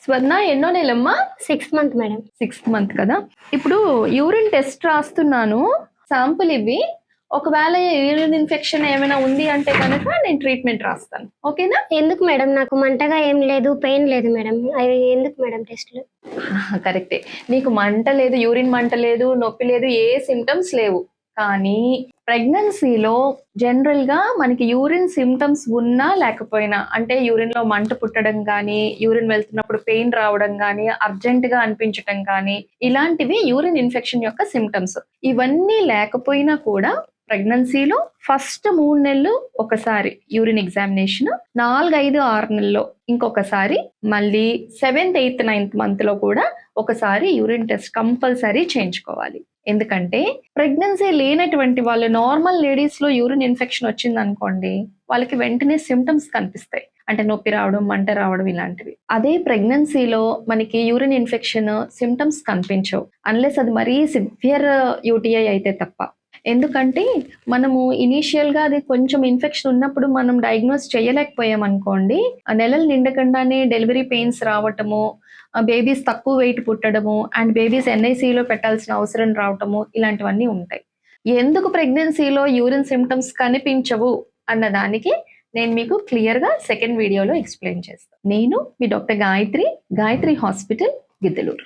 స్వర్ణ ఎన్నో నెలమ్మా? 6th month madam. 6th month కదా. ఇప్పుడు యూరిన్ టెస్ట్ రాస్తున్నాను, శాంపుల్ ఇవి. ఒకవేళ యూరిన్ ఇన్ఫెక్షన్ ఏమైనా ఉంది అంటే కనుక నేను ట్రీట్మెంట్ రాస్తాను, ఓకేనా? ఎందుకు మేడం? నాకు మంటగా ఏం లేదు, పెయిన్ లేదు మేడం. అవి ఎందుకు మేడం టెస్ట్లు? కరెక్టే, నీకు మంట లేదు, యూరిన్ మంట లేదు, నొప్పి లేదు, ఏ సిమ్టమ్స్ లేవు. కానీ ప్రెగ్నెన్సీలో జనరల్ గా మనకి యూరిన్ సిమ్టమ్స్ ఉన్నా లేకపోయినా, అంటే యూరిన్ లో మంట పుట్టడం కానీ, యూరిన్ వెళ్తున్నప్పుడు పెయిన్ రావడం కానీ, అర్జెంట్ గా అనిపించడం కానీ, ఇలాంటివి యూరిన్ ఇన్ఫెక్షన్ యొక్క సిమ్టమ్స్. ఇవన్నీ లేకపోయినా కూడా ప్రెగ్నెన్సీలో ఫస్ట్ 3 నెలలు ఒకసారి యూరిన్ ఎగ్జామినేషన్, 4, 5, 6 నెలల్లో ఇంకొకసారి, మళ్ళీ 7th, 8th, 9th మంత్ లో కూడా ఒకసారి యూరిన్ టెస్ట్ కంపల్సరీ చేయించుకోవాలి. ఎందుకంటే ప్రెగ్నెన్సీ లేనటువంటి వాళ్ళు, నార్మల్ లేడీస్ లో యూరిన్ ఇన్ఫెక్షన్ వచ్చింది అనుకోండి, వాళ్ళకి వెంటనే సిమ్టమ్స్ కనిపిస్తాయి, అంటే నొప్పి రావడం, మంట రావడం ఇలాంటివి. అదే ప్రెగ్నెన్సీలో మనకి యూరిన్ ఇన్ఫెక్షన్ సిమ్టమ్స్ కనిపించవు, అన్లెస్ అది మరీ సివియర్ యూటీఐ అయితే తప్ప. ఎందుకంటే మనము ఇనీషియల్ గా అది కొంచెం ఇన్ఫెక్షన్ ఉన్నప్పుడు మనం డయాగ్నోస్ చేయలేకపోయాం అనుకోండి, ఆ నెలలు నిండకుండానే డెలివరీ పెయిన్స్ రావటము, బేబీస్ తక్కువ వెయిట్ పుట్టడము, అండ్ బేబీస్ ఎన్ఐసిలో పెట్టాల్సిన అవసరం రావటము, ఇలాంటివన్నీ ఉంటాయి. ఎందుకు ప్రెగ్నెన్సీలో యూరిన్ సిమ్టమ్స్ కనిపించవు అన్న దానికి నేను మీకు క్లియర్ గా సెకండ్ వీడియోలో ఎక్స్ప్లెయిన్ చేస్తాను. నేను మీ డాక్టర్ గాయత్రి, గాయత్రి హాస్పిటల్, గిద్దలూరు.